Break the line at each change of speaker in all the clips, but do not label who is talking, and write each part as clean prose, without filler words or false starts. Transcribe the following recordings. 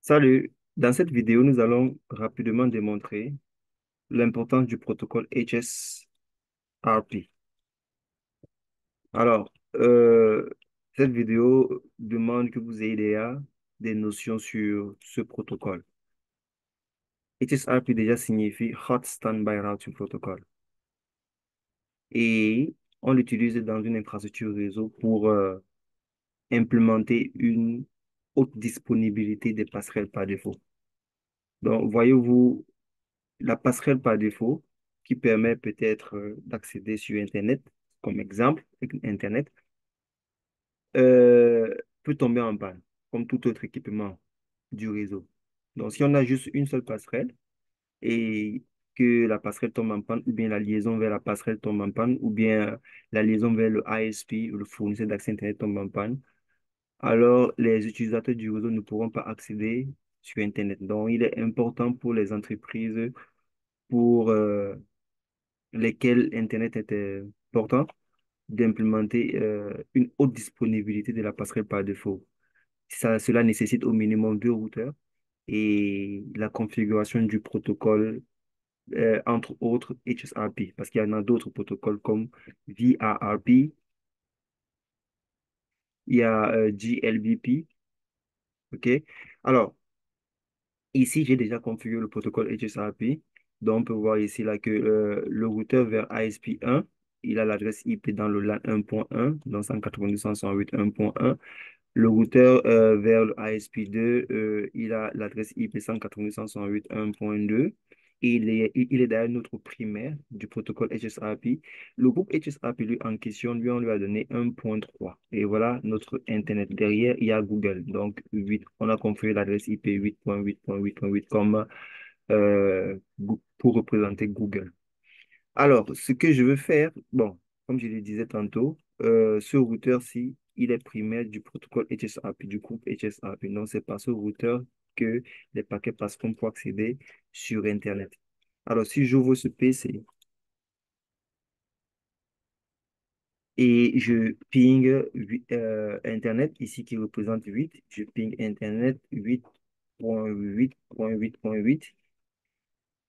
Salut, dans cette vidéo, nous allons rapidement démontrer l'importance du protocole HSRP. Alors, cette vidéo demande que vous ayez déjà des notions sur ce protocole. HSRP déjà signifie Hot Standby Routing Protocol et on l'utilise dans une infrastructure réseau pour implémenter une haute disponibilité des passerelles par défaut. Donc, voyez-vous, la passerelle par défaut qui permet peut-être d'accéder sur Internet, comme exemple, Internet, euh, peut tomber en panne, comme tout autre équipement du réseau. Donc, si on a juste une seule passerelle et que la passerelle tombe en panne, ou bien la liaison vers la passerelle tombe en panne, ou bien la liaison vers le ISP, ou le fournisseur d'accès Internet tombe en panne, alors les utilisateurs du réseau ne pourront pas accéder sur Internet. Donc, il est important pour les entreprises, pour lesquels Internet est important, d'implémenter une haute disponibilité de la passerelle par défaut. Cela nécessite au minimum deux routeurs et la configuration du protocole, entre autres HSRP, parce qu'il y en a d'autres protocoles comme VRRP, il y a GLBP, OK? Alors, ici, j'ai déjà configuré le protocole HSRP. Donc, on peut voir ici là, que le routeur vers ISP1, il a l'adresse IP dans le LAN 1.1, dans 192.168.1. Le routeur vers le ISP2, il a l'adresse IP 192.168.1.2. Et il est d'ailleurs notre primaire du protocole HSRP. Le groupe HSRP, lui, en question, lui, on lui a donné 1.3. Et voilà notre Internet. Derrière, il y a Google. Donc, 8. On a configuré l'adresse IP 8.8.8.8 comme pour représenter Google. Alors, ce que je veux faire, bon, comme je le disais tantôt, ce routeur-ci, il est primaire du protocole HSRP, du groupe HSRP. Donc, c'est par ce routeur que les paquets passeront pour accéder sur Internet. Alors, si j'ouvre ce PC et je ping Internet, ici qui représente 8, je ping Internet 8.8.8.8,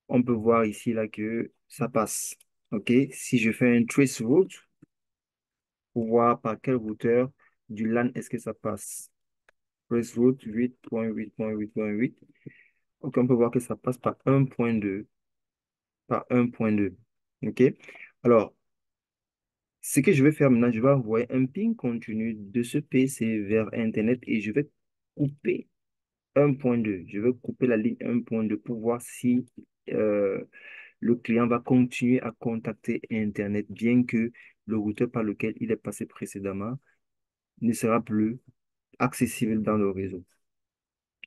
on peut voir ici là que ça passe. OK? Si je fais un trace route, pour voir par quel routeur du LAN est-ce que ça passe. Traceroute 8.8.8.8. Donc, on peut voir que ça passe par 1.2. Par 1.2. OK? Alors, ce que je vais faire maintenant, je vais envoyer un ping continu de ce PC vers Internet et je vais couper 1.2. Je vais couper la ligne 1.2 pour voir si le client va continuer à contacter Internet, bien que le routeur par lequel il est passé précédemment ne sera plus accessible dans le réseau.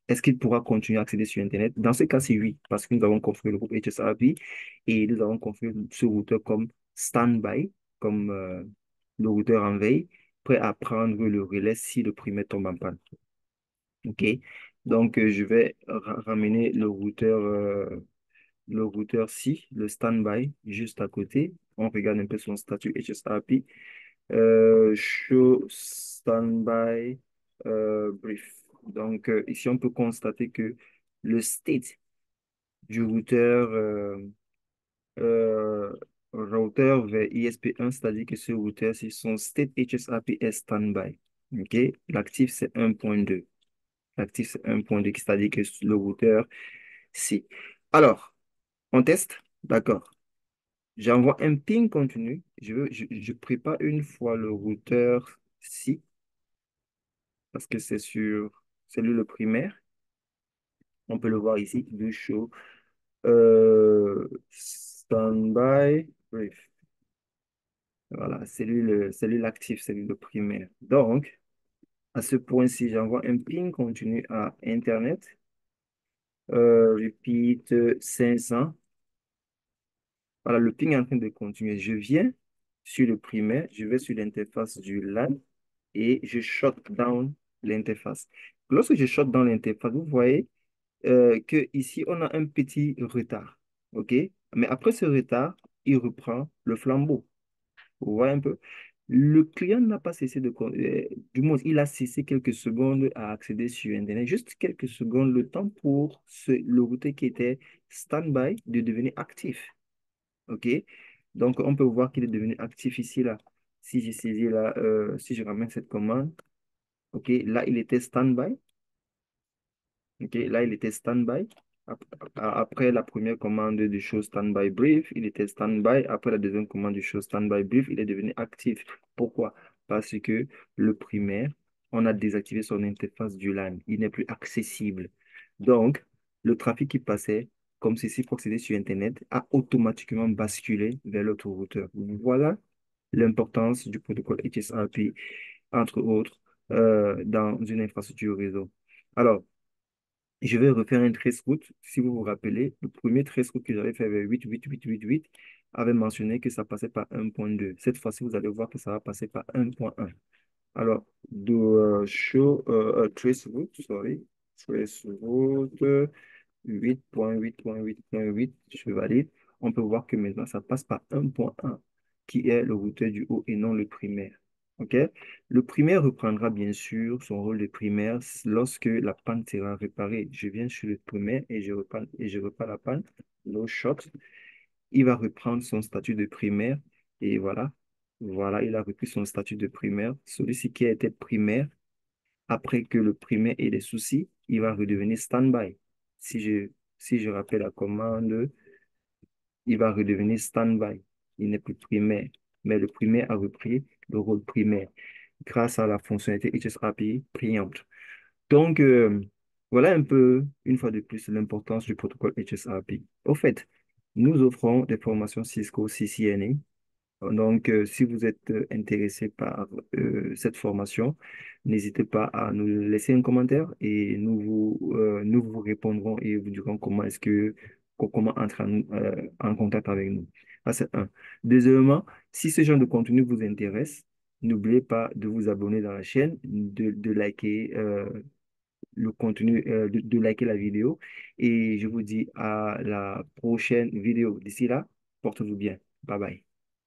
Est-ce qu'il pourra continuer à accéder sur Internet? Dans ce cas, c'est oui, parce que nous avons configuré le groupe HSRP et nous avons configuré ce routeur comme standby, comme le routeur en veille, prêt à prendre le relais si le primaire tombe en panne. OK? Donc, je vais ramener le routeur ci, le standby, juste à côté. On regarde un peu son statut HSRP. Show standby brief. Donc, ici, on peut constater que le state du euh, routeur vers ISP1, c'est-à-dire que ce routeur, c'est son state HSRP est standby. OK? L'actif, c'est 1.2. L'actif, c'est 1.2, c'est-à-dire que le routeur, c'est. Alors, on teste? D'accord. J'envoie un ping continu. Je prépare une fois le routeur ci parce que c'est lui le primaire. On peut le voir ici, du show. Standby brief. Voilà, c'est lui l'actif, c'est lui le primaire. Donc, à ce point-ci, j'envoie un ping continu à Internet. Repeat 500. Voilà, le ping est en train de continuer. Je viens sur le primaire, je vais sur l'interface du LAN et je shut down l'interface. Lorsque je shut down l'interface, vous voyez que ici on a un petit retard. OK? Mais après ce retard, il reprend le flambeau. Vous voyez un peu? Le client n'a pas cessé du moins, il a cessé quelques secondes à accéder sur Internet, juste quelques secondes, le temps pour le routeur qui était stand-by de devenir actif. OK? Donc, on peut voir qu'il est devenu actif ici, là. Si j'ai saisi là, si je ramène cette commande, OK, là, il était stand-by. OK, là, il était stand-by. Après la première commande du show stand-by brief, il était stand-by. Après la deuxième commande du show stand-by brief, il est devenu actif. Pourquoi? Parce que le primaire, on a désactivé son interface du LAN. Il n'est plus accessible. Donc, le trafic qui passait, comme ceci procédait sur Internet, a automatiquement basculé vers l'autre routeur. Voilà l'importance du protocole HSRP, entre autres, dans une infrastructure réseau. Alors, je vais refaire un trace route. Si vous vous rappelez, le premier trace route que j'avais fait avec 8 avait mentionné que ça passait par 1.2. Cette fois-ci, vous allez voir que ça va passer par 1.1. Alors, show trace route, sorry, trace route 8.8.8.8, je valide. On peut voir que maintenant, ça passe par 1.1, qui est le routeur du haut et non le primaire. OK? Le primaire reprendra bien sûr son rôle de primaire lorsque la panne sera réparée. Je viens sur le primaire et je repars la panne. No shot. Il va reprendre son statut de primaire et voilà. Voilà, il a repris son statut de primaire. Celui-ci qui a été primaire, après que le primaire ait des soucis, il va redevenir stand-by. Si je, si je rappelle la commande, il va redevenir stand-by. Il n'est plus primaire. Mais le primaire a repris le rôle primaire grâce à la fonctionnalité HSAPI payante. Donc, voilà un peu, une fois de plus, l'importance du protocole HSAPI. Au fait, nous offrons des formations Cisco CCNA. Donc, si vous êtes intéressé par cette formation, n'hésitez pas à nous laisser un commentaire et nous vous répondrons et vous dirons comment entrer en contact avec nous. Ça, c'est un. Deuxièmement, si ce genre de contenu vous intéresse, n'oubliez pas de vous abonner dans la chaîne, de liker le contenu, de liker la vidéo et je vous dis à la prochaine vidéo. D'ici là, portez-vous bien. Bye bye.